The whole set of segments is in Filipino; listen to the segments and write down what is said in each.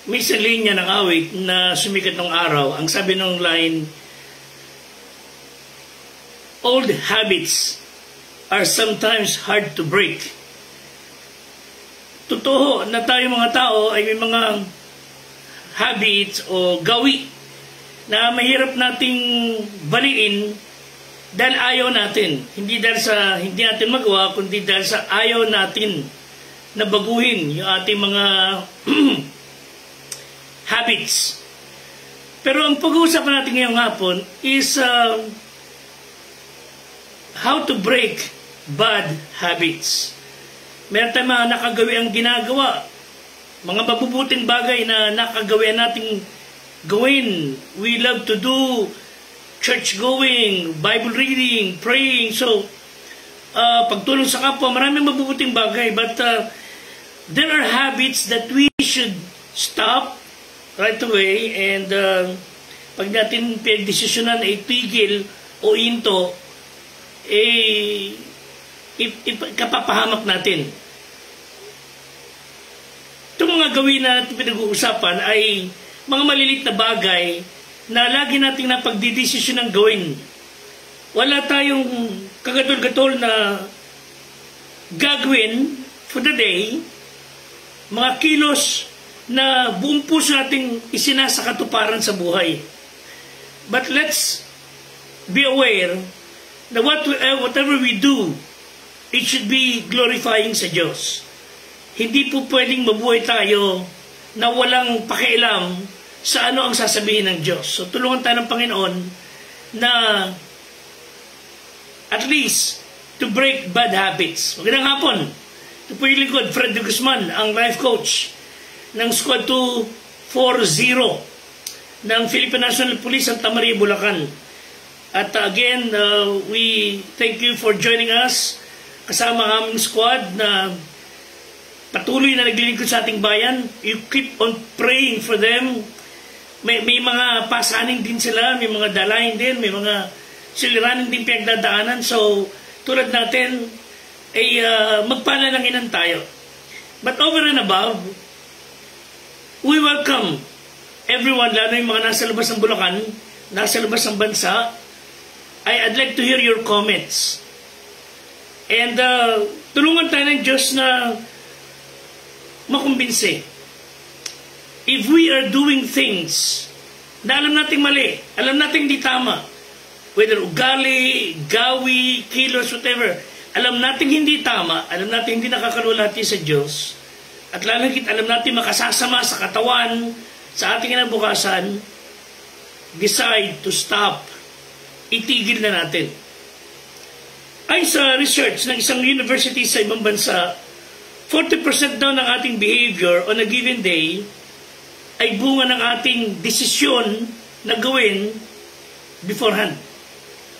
May isang linya ng awit na sumikat ng araw. Ang sabi ng line, old habits are sometimes hard to break. Totoo na tayo mga tao ay may mga habits o gawi na mahirap nating baliin dahil ayaw natin. Hindi dahil sa hindi natin magawa, kundi dahil sa ayaw natin na baguhin yung ating mga habits. Pero ang pag-uusapan natin ngayong hapon is how to break bad habits. Meron tayong mga nakagawi ang ginagawa. Mga mabubuting bagay na nakagawi nating gawin. We love to do church-going, Bible reading, praying. So, pagtulong sa kapwa, maraming mabubuting bagay. But there are habits that we should stop right away. And pag natin pinagdesisyonan ay tigil o into, kapapahamak natin. Itong mga gawin na pinag-uusapan ay mga malilit na bagay na lagi nating napagdidesisyon ng gawin. Wala tayong kagatol-gatol na gagawin for the day, mga kilos na buong puso nating isinasakatuparan sa buhay. But let's be aware na whatever we do, it should be glorifying sa Diyos. Hindi po pwedeng mabuhay tayo na walang pakialam sa ano ang sasabihin ng Diyos. So tulungan tayo ng Panginoon na at least to break bad habits. Magandang hapon. Ito po yung lingkod, Fred de Guzman, ang life coach ng Squad 240 ng Philippine National Police Santa Maria, Bulacan. At again, we thank you for joining us kasama ang aming squad na patuloy na naglilingkod sa ating bayan. You keep on praying for them. May mga pasaning din sila, may mga dalahin din, may mga siliranin din pinagdadaanan. So, tulad natin, ay magpanalanginan tayo. But over and above, we welcome everyone, lalo yung mga nasa labas ng Bulacan, nasa labas ng bansa. I'd like to hear your comments. And tulungan tayo ng Diyos na makumbinse. If we are doing things na alam nating mali, alam nating hindi tama, whether ugali, gawi, kilos, whatever, alam nating hindi tama, alam nating hindi nakakalulati sa Diyos, at lalo higit alam natin makasasama sa katawan, sa ating kinabukasan, decide to stop. Itigil na natin. Ay sa research ng isang university sa ibang bansa, 40% daw ng ating behavior on a given day ay bunga ng ating desisyon na gawin beforehand.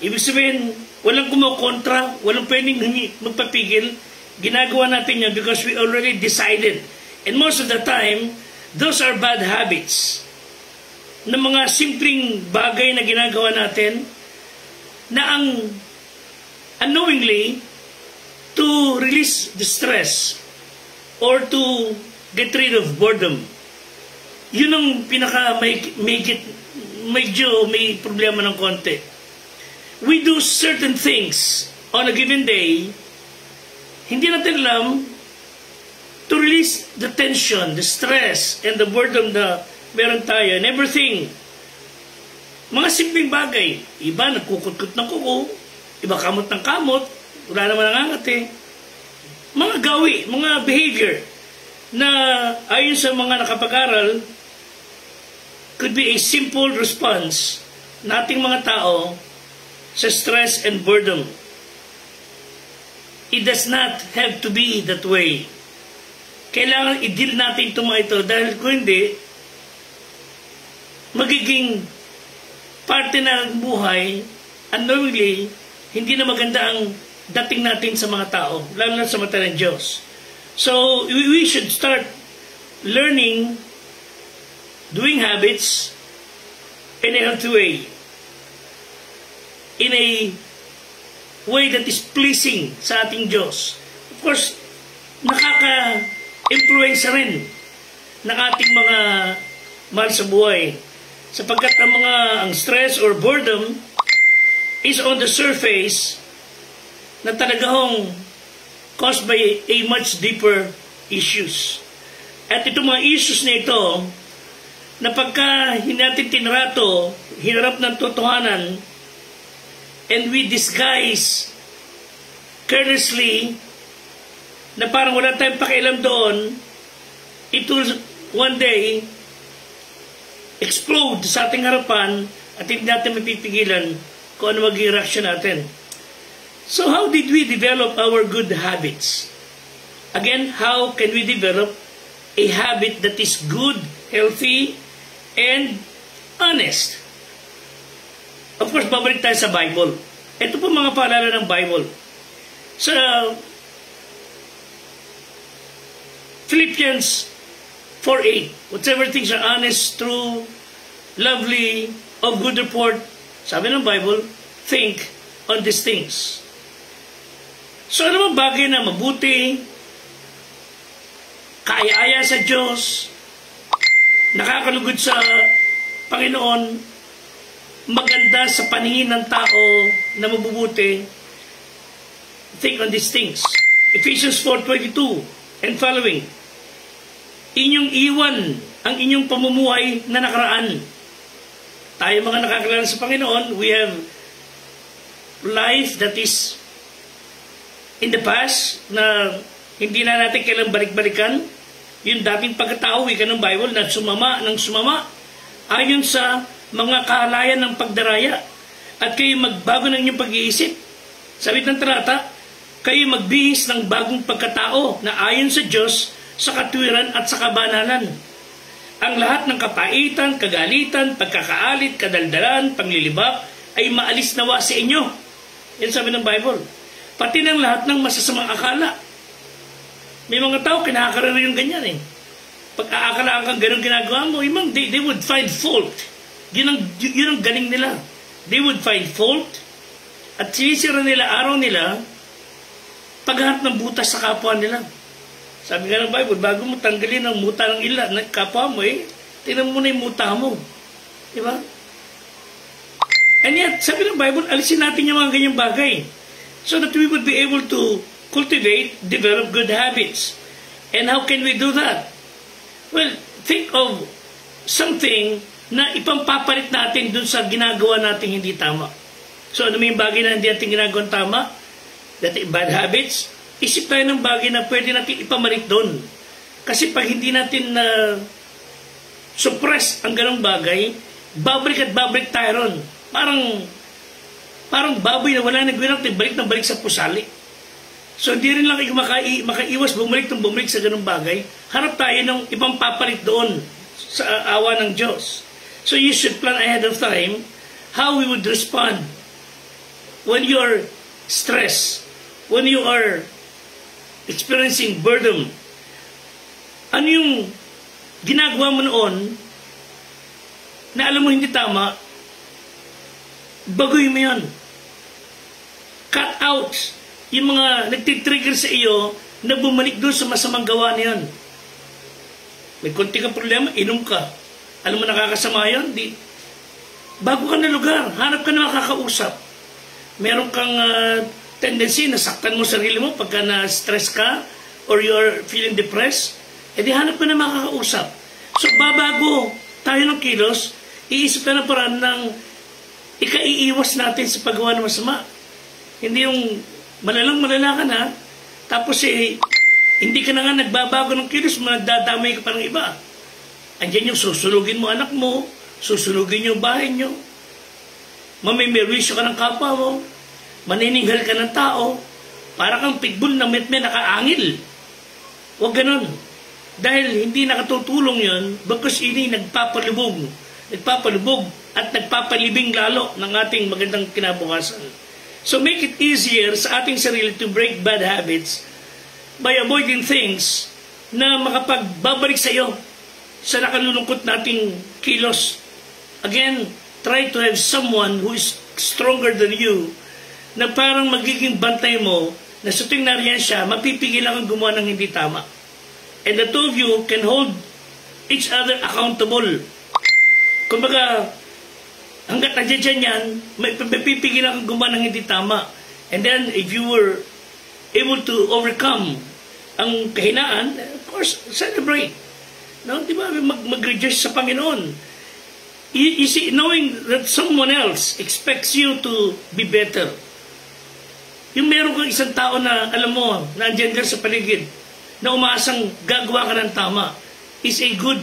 Ibig sabihin, walang kumukontra, walang pwedeng magpapigil. Ginagawa natin yan because we already decided. And most of the time, those are bad habits. Na mga simpleng bagay na ginagawa natin na ang unknowingly to release the stress or to get rid of boredom. Yun ang pinaka medyo may problema ng konti. We do certain things on a given day, hindi natin alam to release the tension, the stress, and the boredom na meron tayo and everything. Mga simpleng bagay. Iba nagkukutkot ng kuko, iba kamot ng kamot, wala naman nangangati. Mga gawi, mga behavior na ayon sa mga nakapag-aral could be a simple response nating mga tao sa stress and boredom. It does not have to be that way. Kailangan i-deal natin itong mga ito dahil kung hindi, magiging parte ng buhay, unknowingly, hindi na maganda ang dating natin sa mga tao, lalo na sa mata ng Diyos. So, we should start learning, doing habits in a healthy way. In a way that is pleasing sa ating Diyos. Of course, nakaka-influence rin ng ating mga mahal sa buhay. Sapagkat ang stress or boredom is on the surface na talagang caused by a much deeper issues. At itong mga issues na ito, na pagka hindi natin tinrato, hinarap ng totohanan, and we disguise carelessly na parang wala tayong pakialam doon, it will one day explode sa ating harapan at hindi natin mapipigilan kung ano magiging reaction natin. So how did we develop our good habits? Again, how can we develop a habit that is good, healthy, and honest? Of course, babalik tayo sa Bible. Ito po mga paalala ng Bible. Sa Philippians 4:8, whatever things are honest, true, lovely, of good report, sabi ng Bible, think on these things. So ano mga bagay na mabuti, kaaya-aya sa Diyos, nakakalugod sa Panginoon, maganda sa paningin ng tao na mabubuti, think on these things. Ephesians 4:22 and following. Inyong iwan ang inyong pamumuhay na nakaraan. Tayo mga nakakilala sa Panginoon, we have life that is in the past na hindi na natin kailang balik-balikan. Yung dating pagkatao, wika ng Bible, na sumama ng sumama ayon sa mga kahalayan ng pagdaraya. At kayo magbago ng inyong pag-iisip. Sabi ng talata, kayo magbihis ng bagong pagkatao na ayon sa Diyos, sa katwiran at sa kabanalan. Ang lahat ng kapaitan, kagalitan, pagkakaalit, kadaldalan, panglilibak ay maalis nawa sa inyo. Yan sabi ng Bible. Pati ng lahat ng masasamang akala. May mga tao kinakaroon yung ganyan eh. Pag aakalaan kang ganun ginagawa mo, they would find fault. Yun ang galing nila. They would find fault at sinisira nila araw nila paghanap ng butas sa kapwa nila. Sabi nga ng Bible, bago mo tanggalin ang muta ng ila ng kapwa mo tinan mo na yung muta mo. Diba? And yet, sabi ng Bible, alisin natin yung mga ganyang bagay so that we would be able to cultivate, develop good habits. And how can we do that? Well, think of something na ipampapalit natin dun sa ginagawa natin hindi tama. So ano may bagay na hindi natin ginagawa tama? That bad habits? Isip tayo ng bagay na pwede natin ipamalit doon. Kasi pag hindi natin suppress ang ganong bagay, babalik at babalik tayo ron. Parang baboy na wala nagwinang balik na balik sa pusali. So hindi rin lang kayo makaiwas bumalik sa ganong bagay. Harap tayo ng ibang papalit doon sa awa ng Diyos. So you should plan ahead of time how we would respond when you are stressed, when you are experiencing boredom. Ano yung ginagawa mo noon na alam mo hindi tama, baguhin mo yan. Cut out yung mga nagtitrigger sa iyo na bumalik doon sa masamang gawa niyan. May konti kang problema, inom ka. Alam mo nakakasama yun? Bago ka na lugar, hanap ka na makakausap. Meron kang tendency na saktan mo sarili mo pagka na-stress ka or you're feeling depressed, edi hanap ka na makakausap. So babago tayo ng kilos, iisip ka na parang ng ikaiiwas natin sa paggawa ng masama. Hindi yung malala ka na, tapos hindi ka na nga nagbabago ng kilos, nagdadamay ka pa ng iba. Andiyan yung susunugin mo anak mo, susunugin yung bahay nyo, mamimerwisyo ka ng kapwa mo, manininggal ka ng tao, para kang pitbull na may nakaangil. Huwag ganun. Dahil hindi nakatutulong yun, because ini nagpapalubog at nagpapalibing lalo ng ating magandang kinabukasan. So make it easier sa ating sarili to break bad habits by avoiding things na makapagbabalik sa iyo sa nakalulungkot nating kilos. Again, try to have someone who is stronger than you na parang magiging bantay mo na sa tuwing nariyan siya, mapipigil lang ang gumawa ng hindi tama. And the two of you can hold each other accountable. Kumbaga, hanggat nandiyan yan, may pipigilan kang gumawa ng hindi tama. And then, if you were able to overcome ang kahinaan, of course, celebrate. No? Di ba? Mag-rejoice sa Panginoon. You see, knowing that someone else expects you to be better. Yung meron kang isang tao na, alam mo, nandiyan ka sa paligid, na umaasang gagawa ka ng tama, is a good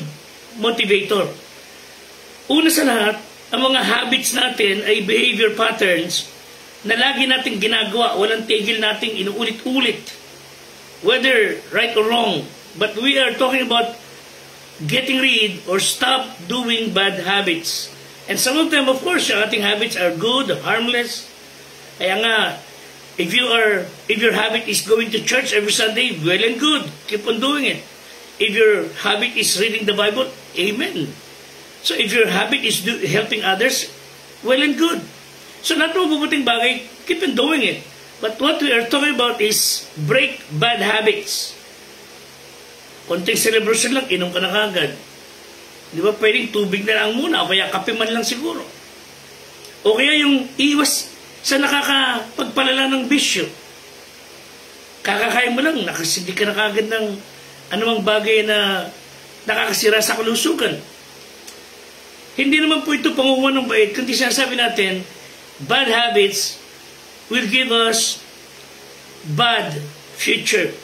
motivator. Una sa lahat, ang mga habits natin ay behavior patterns na lagi nating ginagawa, walang tigil nating inuulit-ulit. Whether right or wrong. But we are talking about getting rid or stop doing bad habits. And some of them, of course, yung ating habits are good, harmless. Kaya nga, if your habit is going to church every Sunday, well and good. Keep on doing it. If your habit is reading the Bible, amen. So if your habit is helping others, well and good. So not mabubuting bagay, keep on doing it. But what we are talking about is break bad habits. Konting celebration lang, inom ka na kagad. Di ba pwedeng tubig na lang muna, o kaya kape man lang siguro. O kaya yung iwas sa nakakapagpalala ng bisyo. Kakakain mo lang, nakasindi ka na kagad ng anumang bagay na nakakasira sa kalusugan. Hindi naman po ito pangunguha ng bait, kundi sinasabi natin, bad habits will give us bad future.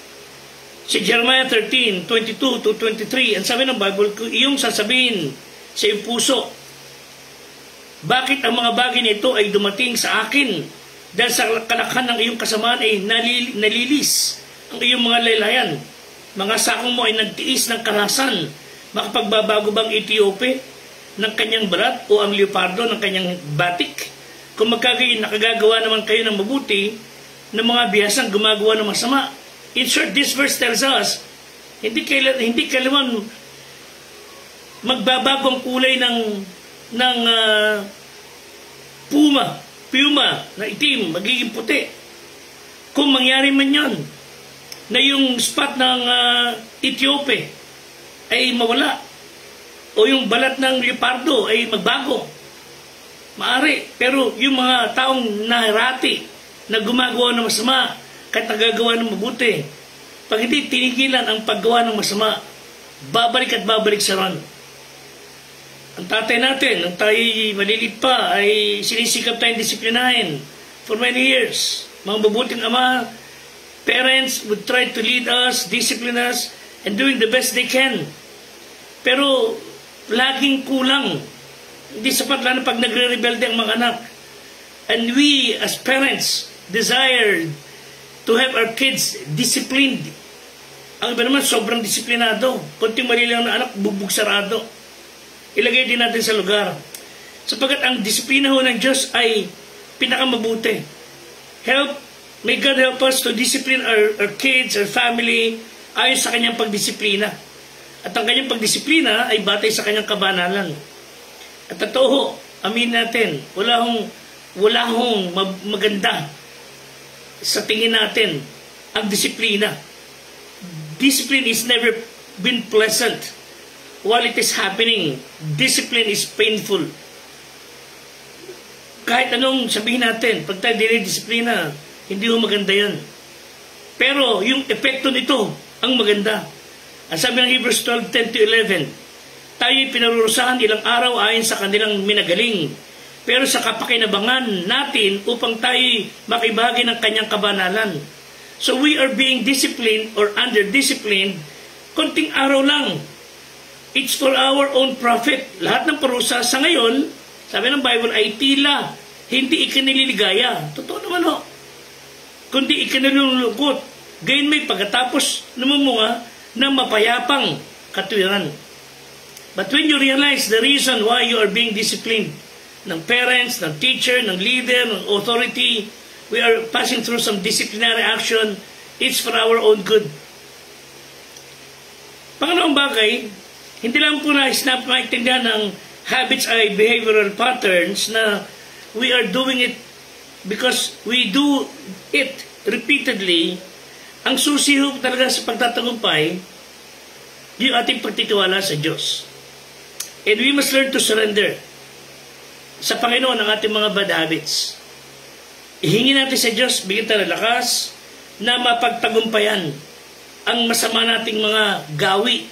Si Jeremiah 13:22-23, ang sabi ng Bible, iyong sasabihin sa iyong puso, bakit ang mga bagay nito ay dumating sa akin? Dahil sa kalakhan ng iyong kasamaan ay nalilis ang iyong mga laylayan. Mga sakong mo ay nagtiis ng karahasan. Makapagbabago bang Etiope ng kanyang balat o ang leopardo ng kanyang batik? Kung nakagagawa naman kayo ng mabuti ng mga bihasang gumagawa ng masama. In short, this verse tells us, hindi kailanman magbabago ang kulay ng puma na itim, magiging puti. Kung mangyari man yon na yung spot ng Etiope ay mawala o yung balat ng leopardo ay magbago, maari. Pero yung mga taong nahirati na gumagawa ng masama kahit nagagawa ng mabuti, pag hindi tinigilan ang paggawa ng masama, babalik at babalik sa ron. Ang tatay natin, nung tayo malilit pa, ay sinisikap tayong disiplinahin for many years. Mga mabuting ama, parents would try to lead us, discipline us, and doing the best they can. Pero laging kulang. Hindi sapat lang pag nagre-rebelde ang mga anak. And we as parents desire to have our kids disciplined. Ang iba naman sobrang disiplinado. Kunting mali lang na anak, bugbog sarado. Ilagay din natin sa lugar. Sapagkat ang disiplina ho ng Diyos ay pinakamabuti. May God help us to discipline our kids, our family, ayon sa kanyang pagdisiplina. At ang kanyang pagdisiplina ay batay sa kanyang kabanalan. At totoo, amin natin, wala hong maganda sa tingin natin ang disiplina. Discipline is never been pleasant. While it is happening, discipline is painful. Kahit anong sabihin natin, pag tayo dinidisiplina, hindi ho maganda yan. Pero yung epekto nito, ang maganda. Ang sabi ng Hebrews 12:10-11, tayo'y pinarurusahan ilang araw ayon sa kanilang minagaling. Pero sa kapakinabangan natin upang tayo'y makibahagi ng kanyang kabanalan. So we are being disciplined or under-disciplined, konting araw lang. It's for our own profit. Lahat ng parusa sa ngayon, sabi ng Bible, ay tila hindi ikinililigaya. Totoo naman ho. Kundi ikinilulungkot. Gayon may pagkatapos namumunga ng mapayapang katwiran. But when you realize the reason why you are being disciplined, ng parents, ng teacher, ng leader, ng authority, we are passing through some disciplinary action, it's for our own good. Pangalawang bagay, hindi lang po maintindihan ng habits ay behavioral patterns na we are doing it because we do it repeatedly. Ang susi ho talaga sa pagtatagumpay, yung ating pagtitiwala sa Diyos. And we must learn to surrender sa Panginoon ang ating mga bad habits. Ihingi natin sa Diyos, bigyan tayo ng lakas na mapagtagumpayan ang masama nating mga gawi.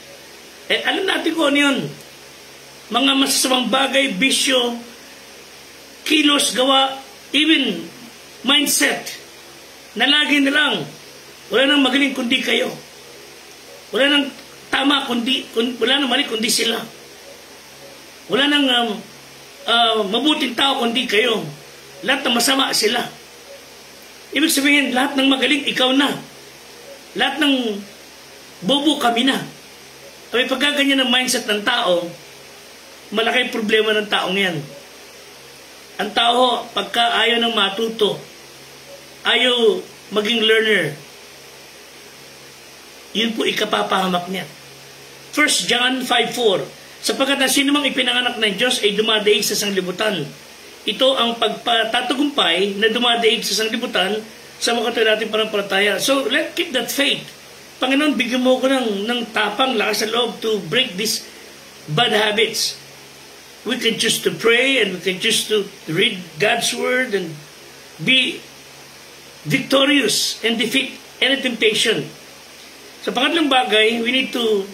Alam natin kung ano yun. Mga masasamang bagay, bisyo, kilos, gawa, even mindset, na lagi na lang, wala nang magaling kundi kayo. Wala nang tama wala nang mali kundi sila. Wala nang mabuting tao kundi kayo. Lahat ng masama sila. Ibig sabihin, lahat ng magaling, ikaw na. Lahat ng bobo, kami na. Kaya pagkaganyan ng mindset ng tao, malaki problema ng taong yan. Ang tao, pagka ayaw ng matuto, ayaw maging learner, yun po ikapapahamak niya. 1 John 5:4, sapagkat na sino mang ipinanganak ng Diyos ay dumadaig sa sanglibutan. Ito ang pagpatatagumpay na dumadaig sa sanglibutan sa mga katuloy natin panampalataya. So, let's keep that faith. Panginoon, bigyan mo ko ng tapang, lakas sa loob to break these bad habits. We can choose to pray and we can choose to read God's Word and be victorious and defeat any temptation. Sa pangatlong bagay, we need to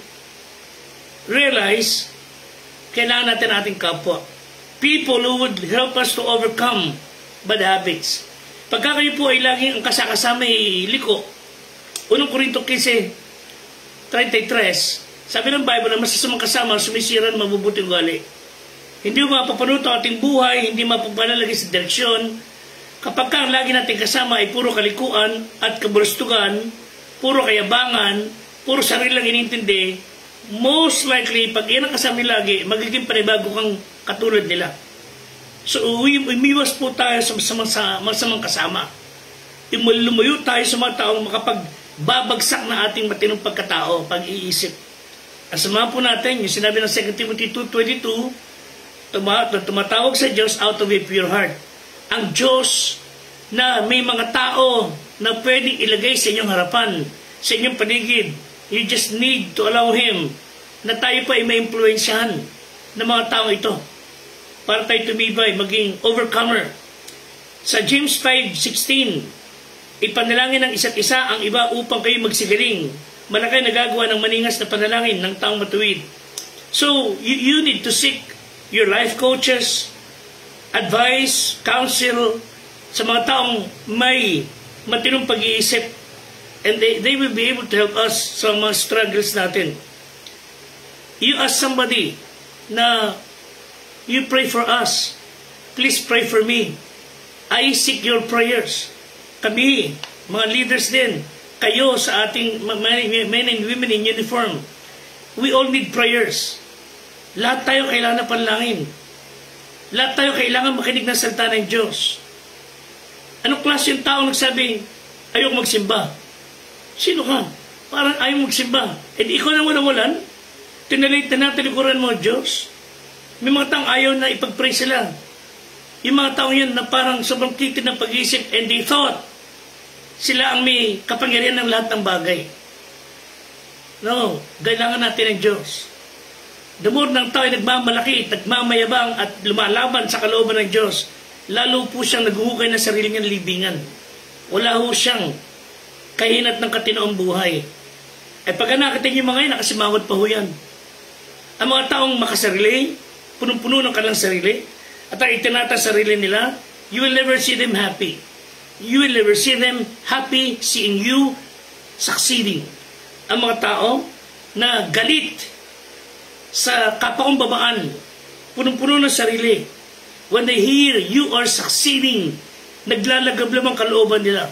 realize kailangan natin ating kapwa. People who would help us to overcome bad habits. Pagka kayo po ay laging ang kasakasama ay liko, 1 Corinto 15:33, sabi ng Bible na masasamang kasama sumisiran mabubuting ugali. Hindi mo mapapanuto ang ating buhay, hindi mapapalalagay sa direksyon. Kapag ka ang lagi natin kasama ay puro kalikuan at kabulustugan, puro kayabangan, puro sarili lang inintindi, most likely, pag yan ang kasama lagi, magiging panibago kang katulad nila. So, umiwas po tayo sa masamang kasama. Lumayo tayo sa mga taong makapagbabagsak na ating matinong pagkatao, pag-iisip. Ang sama po natin, yung sinabi ng 2 Timothy 2:22, tumatawag sa Diyos out of a pure heart. Ang Diyos na may mga tao na pwedeng ilagay sa inyong harapan, sa inyong paligid. You just need to allow Him na tayo pa ay ma-impluensyahan ng mga tao ito para tayo tumibay, maging overcomer. Sa James 5:16, ipanalangin ng isa't isa ang iba upang kayo magsigaling. Malaki nagagawa ng maningas na panalangin ng taong matuwid. So, you need to seek your life coaches, advice, counsel sa mga taong may matinong pag-iisip, and they will be able to help us sa mga struggles natin. You ask somebody na you pray for us, please pray for me. I seek your prayers. Kami, mga leaders din, kayo sa ating men and women in uniform, we all need prayers. Lahat tayo kailangan na panalangin. Lahat tayo kailangan makinig ng salita ng Diyos. Anong klase yung taong nagsabi, ayoko magsimba? Sino ka? Parang ayaw magsimba. E di ikaw nang wala-walan? Tinalate na talikuran mo, Diyos? May mga taong ayaw na ipag-pray sila. Yung mga taong yun na parang sobrang kitid ng pag-iisip, and they thought sila ang may kapangyarihan ng lahat ng bagay. No, kailangan natin ng Diyos. The more ng tao ay nagmamalaki, nagmamayabang at lumalaban sa kalooban ng Diyos, lalo po siyang naghuhukay ng sarili niyang libingan. Wala ho siyang kahinat ng katinoong buhay. Ay pagka nakating yung mga yun, nakasimangot pa ho yan. Ang mga taong makasarili, punong-puno ng kanilang sarili, at ang itinata sarili nila, you will never see them happy. You will never see them happy seeing you succeeding. Ang mga tao na galit sa kapaumbabaan, punong-puno ng sarili, when they hear you are succeeding, naglalagablam ang kalooban nila.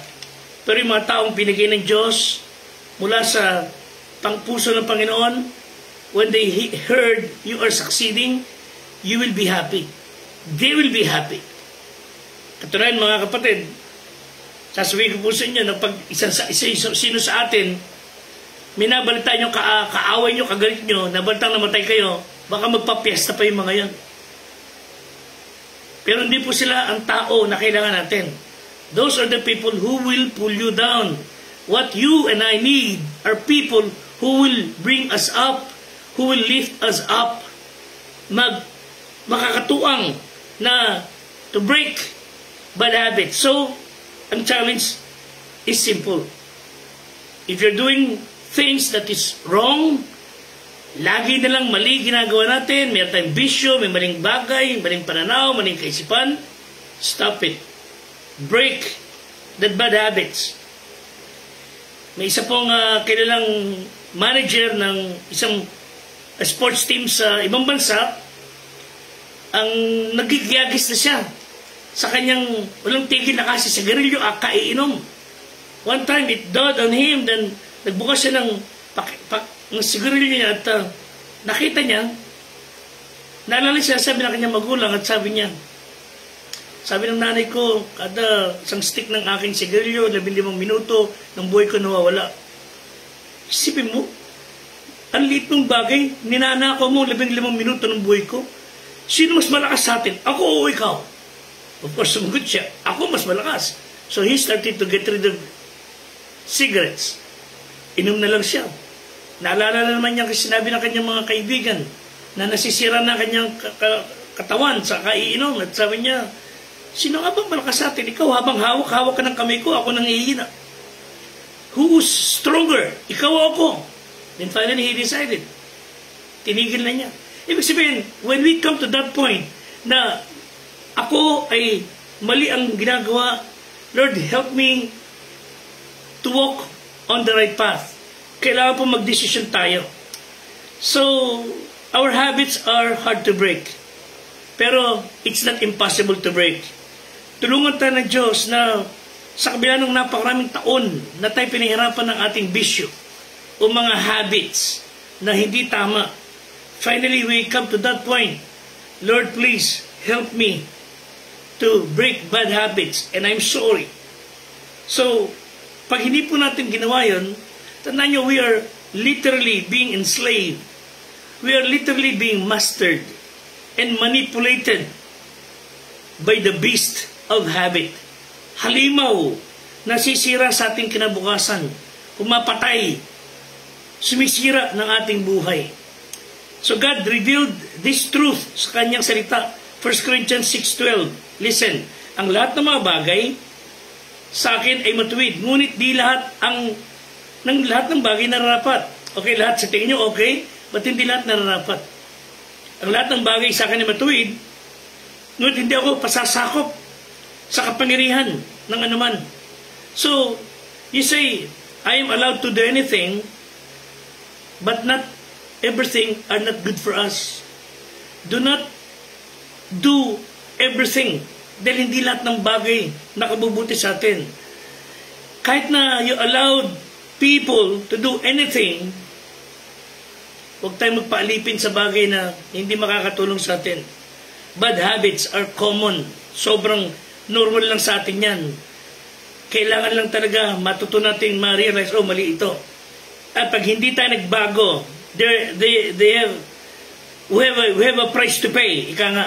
Pero yung mga taong binigay ng Diyos mula sa pangpuso ng Panginoon, when they heard you are succeeding, you will be happy. They will be happy. Katunayan mga kapatid, sasabihin ko po sa inyo na pag sino sa atin, minabalita nyo, kaaway nyo, kagalit nyo, nabalitang namatay kayo, baka magpapiesta pa yung mga yan. Pero hindi po sila ang tao na kailangan natin. Those are the people who will pull you down. What you and I need are people who will bring us up who will lift us up, makakatuang na to break bad habits. So, ang challenge is simple. If you're doing things that is wrong, lagi na lang mali ginagawa natin, may tayong bisyo, may maling bagay, maling pananaw, maling kaisipan, stop it. Break that bad habits. May isa pong kilalang manager ng isang sports team sa ibang bansa, ang nagigiyagis na siya sa kanyang walang tigil na kasi sigarilyo, kaiinom. One time it dawned on him, then nagbukas siya ng sigarilyo niya at nakita niya, naalala siya, sabi ng kanyang magulang at sabi niya, sabi ng nanay ko, kada isang stick ng aking sigarilyo, 15 minuto, ng buhay ko nawawala. Isipin mo, ang liit ng bagay, ninanakaw mo 15 minuto ng buhay ko. Sino mas malakas sa atin? Ako o ikaw? Of course, sumagot siya. Ako mas malakas. So he started to get rid of cigarettes. Inom na lang siya. Naalala na naman niya kasi sinabi ng kanyang mga kaibigan na nasisira na kanyang katawan sa kaiinom. At sabi niya, sino nga bang malakas sa atin? Ikaw habang hawak-hawak ka ng kamay ko, ako nang ihina. Who's stronger? Ikaw o ako? Then finally he decided. Tinigil na niya. Ibig sabihin, when we come to that point na ako ay mali ang ginagawa, Lord, help me to walk on the right path. Kailangan po mag-decision tayo. So, our habits are hard to break. Pero, it's not impossible to break. Tulungan tayo ng Diyos na sa kabila ng napakaraming taon na tayo pinahirapan ng ating bisyo o mga habits na hindi tama. Finally, we come to that point. Lord, please help me to break bad habits and I'm sorry. So, pag hindi po natin ginawa yun, tandaan nyo, we are literally being enslaved. We are literally being mastered and manipulated by the beast of habit. Halimaw, nasisira sa ating kinabukasan, pumapatay, sumisira ng ating buhay. So God revealed this truth sa kanyang salita. 1 Corinthians 6:12. Listen, ang lahat ng mga bagay sa akin ay matuwid, ngunit di lahat lahat ng bagay nararapat. Okay, lahat sa tingin nyo okay, but hindi lahat nararapat. Ang lahat ng bagay sa akin ay matuwid, ngunit hindi ako pasasakop sa kapangyarihan ng anuman. So, you say, I am allowed to do anything, but not everything are not good for us. Do not do everything dahil hindi lahat ng bagay nakabubuti sa atin. Kahit na you allowed people to do anything, huwag tayong magpaalipin sa bagay na hindi makakatulong sa atin. Bad habits are common. Sobrang normal lang sa atin yan. Kailangan lang talaga matutunan natin ma-realize, oh, mali ito. At pag hindi tayo nagbago, we have a price to pay. Ika nga,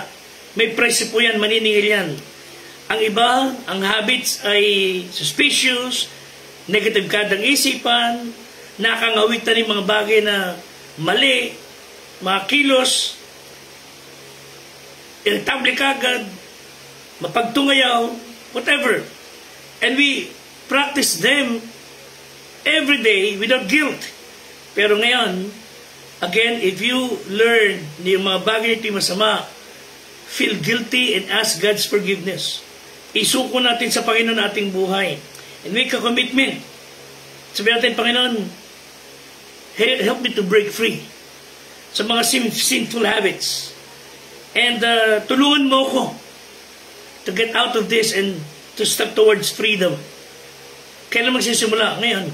may price po yan, maniningil yan. Ang iba, ang habits ay suspicious, negative kadang isipan, nakangawit na rin mga bagay na mali, mga kilos, irritable kagad, mapagtungayaw, whatever. And we practice them every day without guilt. Pero ngayon, again, if you learn yung mga bagay na ito masama, feel guilty and ask God's forgiveness. Isuko natin sa Panginoon ating buhay. And make a commitment. Sabihin natin, Panginoon, help me to break free sa mga sinful habits. And tulungan mo ko to get out of this and to step towards freedom. Kailan magsisimula? Ngayon.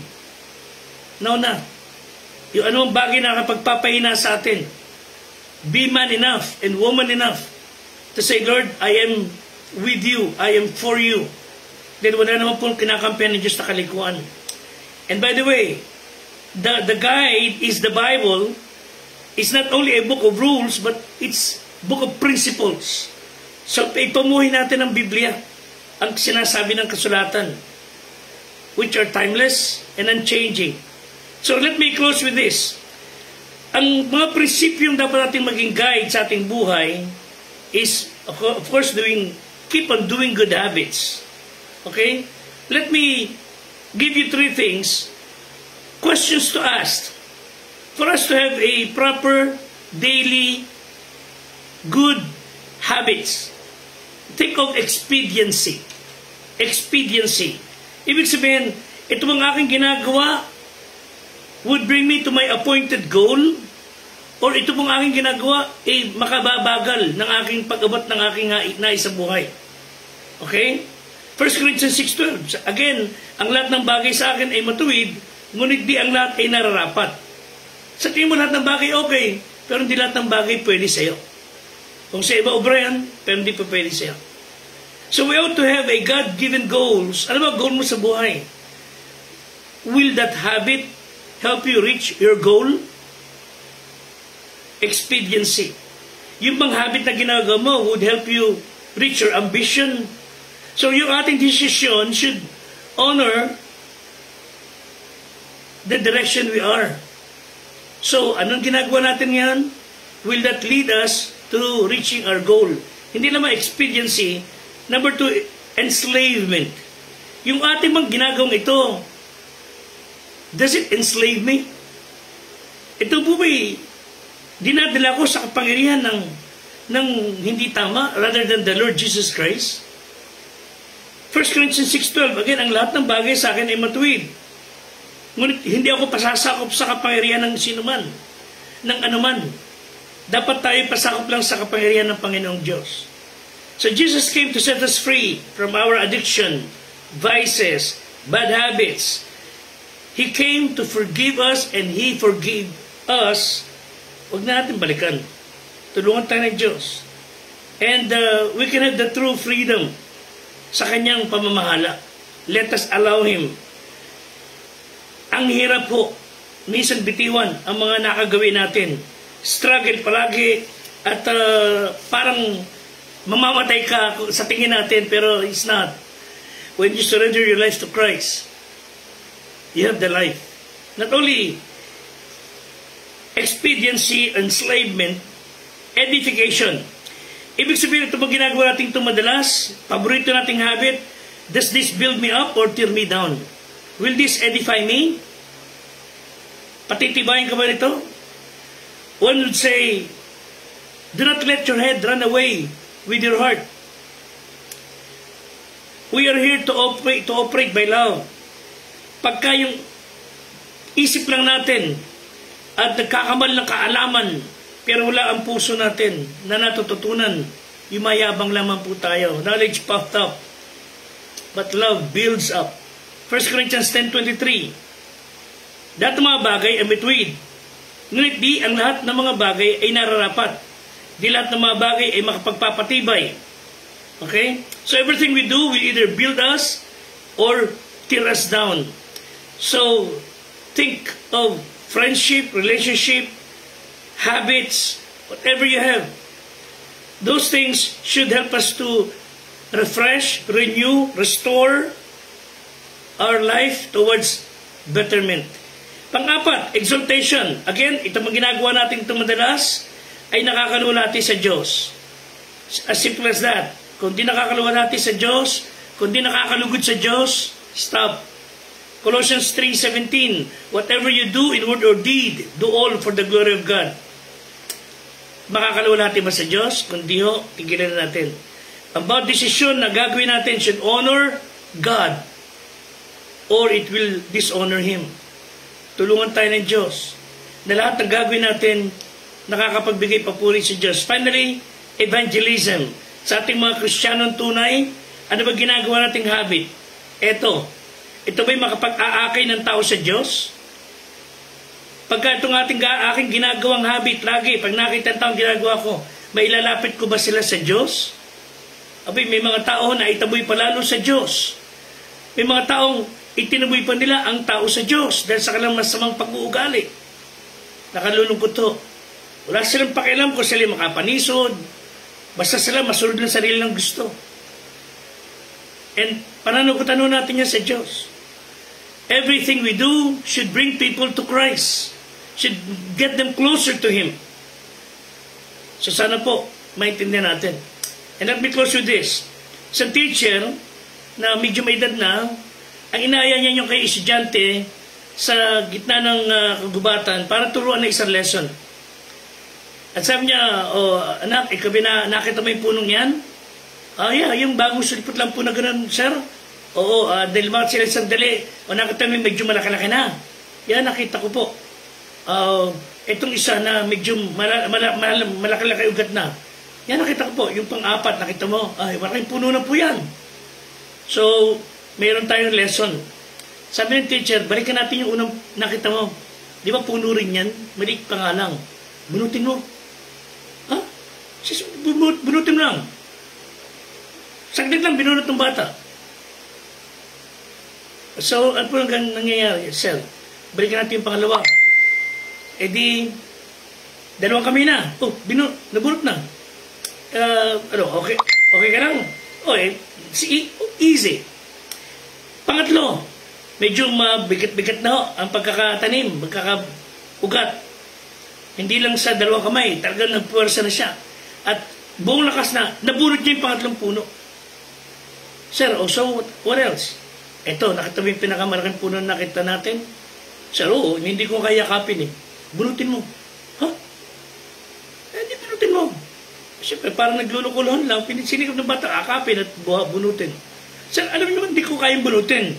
Now na. Yung anong bagay na kapagpapahina sa atin. Be man enough and woman enough to say, Lord, I am with you. I am for you. Then wala naman pong kinakampihan ng Diyos na kalikuan. And by the way, the guide is the Bible. It's not only a book of rules, but it's book of principles. So, ipamuhin natin ang Biblia, ang sinasabi ng kasulatan, which are timeless and unchanging. So, let me close with this. Ang mga prinsipyong dapat natin maging guide sa ating buhay is, of course, keep on doing good habits. Okay? Let me give you 3 things, questions to ask, for us to have a proper, daily, good habits. Think of expediency. Expediency. Ibig sabihin, ito ang aking ginagawa would bring me to my appointed goal, or ito pong aking ginagawa ay makababagal ng aking pag-abot ng aking nais sa buhay. Okay? 1 Corinthians 6:12. Again, ang lahat ng bagay sa akin ay matuwid, ngunit di ang lahat ay nararapat. Sa tingin mo lahat ng bagay okay, pero hindi lahat ng bagay pwede sa'yo. Kung sa iba obra yan, pero hindi pa pwede sa'yo. So we ought to have a God-given goals. Ano ba goal mo sa buhay? Will that habit help you reach your goal? Expediency. Yung bang habit na ginagawa mo would help you reach your ambition. So yung ating decision should honor the direction we are. So anong ginagawa natin yan? Will that lead us to reaching our goal? Hindi naman expediency. Number 2, enslavement. Yung ating mga ginagawang ito, does it enslave me? Ito po ba'y dinadala ko sa kapangyarihan ng hindi tama rather than the Lord Jesus Christ? 1 Corinthians 6:12, again, ang lahat ng bagay sa akin ay matuwid. Ngunit hindi ako pasasakop sa kapangyarihan ng sinuman, ng anuman. Dapat tayo pasakop lang sa kapangyarihan ng Panginoong Diyos. So Jesus came to set us free from our addiction, vices, bad habits. He came to forgive us and He forgave us. Huwag na natin balikan. Tulungan tayo ng Diyos. And we can have the true freedom sa Kanyang pamamahala. Let us allow Him. Ang hirap po, minsan bitiwan ang mga nakagawin natin. Struggle palagi at parang mamamatay ka sa tingin natin, pero it's not. When you surrender your life to Christ, you have the life. Not only expediency, enslavement, edification. Ibig sabihin, ito bang ginagawa natin ito madalas? Paborito nating habit, does this build me up or tear me down? Will this edify me? Patitibayin ka ba nito? One would say, do not let your head run away with your heart. We are here to operate by love. Pagka yung isip lang natin at nagkakamal ng kaalaman, pero wala ang puso natin na natututunan, yumayabang lamang po tayo. Knowledge puffed up, but love builds up. 1 Corinthians 10:23. Lahat ng mga bagay ay matuwid, ngunit di ang lahat ng mga bagay ay nararapat. Di lahat ng mga bagay ay makapagpapatibay. Okay? So everything we do will either build us or tear us down. So think of friendship, relationship, habits, whatever you have. Those things should help us to refresh, renew, restore our life towards betterment. Pang-apat, exaltation. Again, ito mga ginagawa natin ito madalas ay nakakaluwa natin sa Diyos. As simple as that. Kung di nakakaluwa natin sa Diyos, kung di nakakalugod sa Diyos, stop. Colossians 3:17, whatever you do in word or deed, do all for the glory of God. Makakaluwa natin ba sa Diyos? Kung di ho, tigilan na natin. Ang bawat desisyon na gagawin natin should honor God or it will dishonor Him. Tulungan tayo ng Diyos na lahat ng gagawin natin nakakapagbigay papuri sa Diyos. Finally, evangelism. Sa ating mga Kristiyanong tunay, ano ba ginagawa nating habit? Ito ba'y makapag-aakay ng tao sa Diyos? Pagka itong aking ginagawang habit, lagi, pag nakita ng taong ginagawa ko, may ilalapit ko ba sila sa Diyos? Abay, may mga tao na itaboy palalo sa Diyos. May mga taong itinaboy pa nila ang tao sa Diyos dahil sa kanilang masamang pag-uugali. Nakalulungkot to. Wala silang pakialam kung sila makapanisod. Basta sila masunod ng sarili ng gusto. And pananagutan natin yan sa Diyos. Everything we do should bring people to Christ. should get them closer to Him. So sana po, maintindihan natin. And let me close with this. Isang teacher na medyo may edad na, ang inaya niya yung kay estudyante sa gitna ng kagubatan para turuan na isang lesson. At sabi niya, oh, anak, ikaw nakita mo yung punong yan? Yeah, yung bagong sulipot lang po na ganun, sir. Oo, dahil mga sila sandali, o nakita mo yung medyo malaki-laki na. Yan, nakita ko po. Itong isa na medyo malaki-laki ugat na. Yan, nakita ko po. Yung pang-apat, nakita mo, ay, malaking puno na po yan. So, mayroon tayong lesson. Sabi ng teacher, balikan natin yung unang nakita mo. Di ba puno rin yan? Maliit pa nga lang. Bunutin mo. Ha? Bunutin mo lang. Saglit lang, binunot ng bata. So, ano po nangyayari? Sir, balikan natin yung pangalawa. E di, dalawang kami na. Oh, nabunot na. Okay ka lang? Easy. Pangatlo, medyo mabigat-bigat na ho ang pagkakatanim, pagkakaugat. Hindi lang sa dalawang kamay, talagang nagpuwersa na siya. At buong lakas na, nabunot niya yung pangatlong puno. Sir, so what else? Ito, nakita mo yung pinakamalaking puno na nakita natin? Sir, oo, hindi ko kaya kapin eh. Bunutin mo. Ha? Hindi bunutin mo. Siyempre, parang naglulukulon lang, sinikap ng bata, akapin at bunutin. Sir, alam niyo naman, hindi ko kayang bunutin.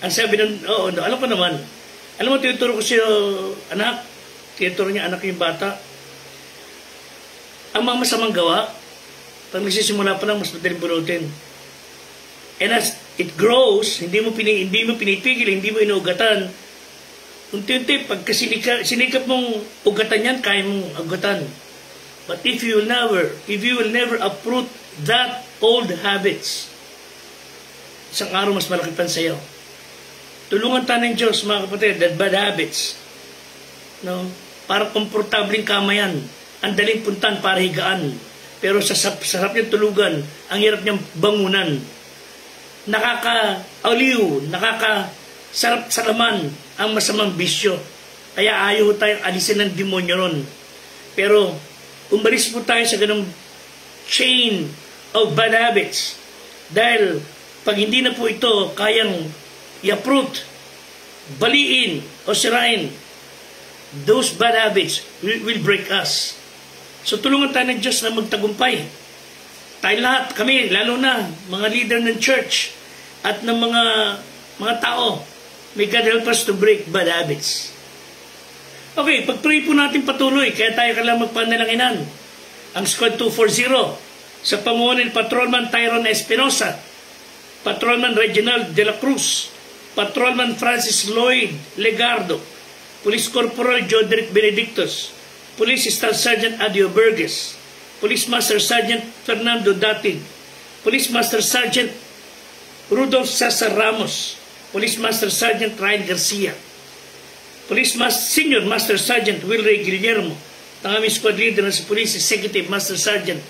Ang sabi ng, alam ko naman. Alam mo, tinuturo ko siya, anak, tinuturo niya anak yung bata. Ang mga masamang gawa, pag nagsisimula pa lang, mas madaling bunutin. And as it grows, hindi mo pinitigil, hindi mo inuugatan. Unti-unti, pagka sinikap mong ugatan yan, kaya mong ugatan. But if you will never uproot that old habits, isang araw mas malaki pa sa'yo. Tulungan tayo ng Diyos, mga kapatid, that bad habits. No? Para komportabling kamayan. Ang daling puntan para higaan. Pero sa sarap niyang tulugan, ang hirap niyang bangunan. Nakaka-aliw, nakaka-sarap sa laman ang masamang bisyo. Kaya ayaw tayong alisin ng demonyo ron. Pero umalis po tayo sa ganung chain of bad habits. Dahil pag hindi na po ito kayang i-uproot, baliin o sirain, those bad habits will break us. So tulungan tayo ng Diyos na magtagumpay. Tayo lahat, kami, lalo na mga leader ng church at ng mga tao, may God help us to break bad habits. Okay, pag-pray po natin patuloy, kaya tayo kailangan magpanalanginan. Ang Squad 240 sa pamunuan ni Patrolman Tyrone Espinosa, Patrolman Reginald de la Cruz, Patrolman Francis Lloyd Legardo, Police Corporal Joderick Benedictus, Police Staff Sergeant Adio Burgess, Police Master Sergeant Fernando Datig, Police Master Sergeant Rudolph Cesar Ramos, Police Master Sergeant Ryan Garcia, Senior Master Sergeant Wilray Guillermo, ang aming squad leader na si Police Executive Master Sergeant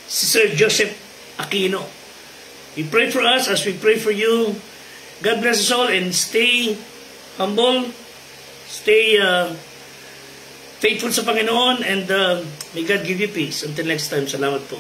si Sir Joseph Aquino. We pray for us as we pray for you. God bless us all and stay humble, stay faithful sa Panginoon, and may God give you peace. Until next time, salamat po.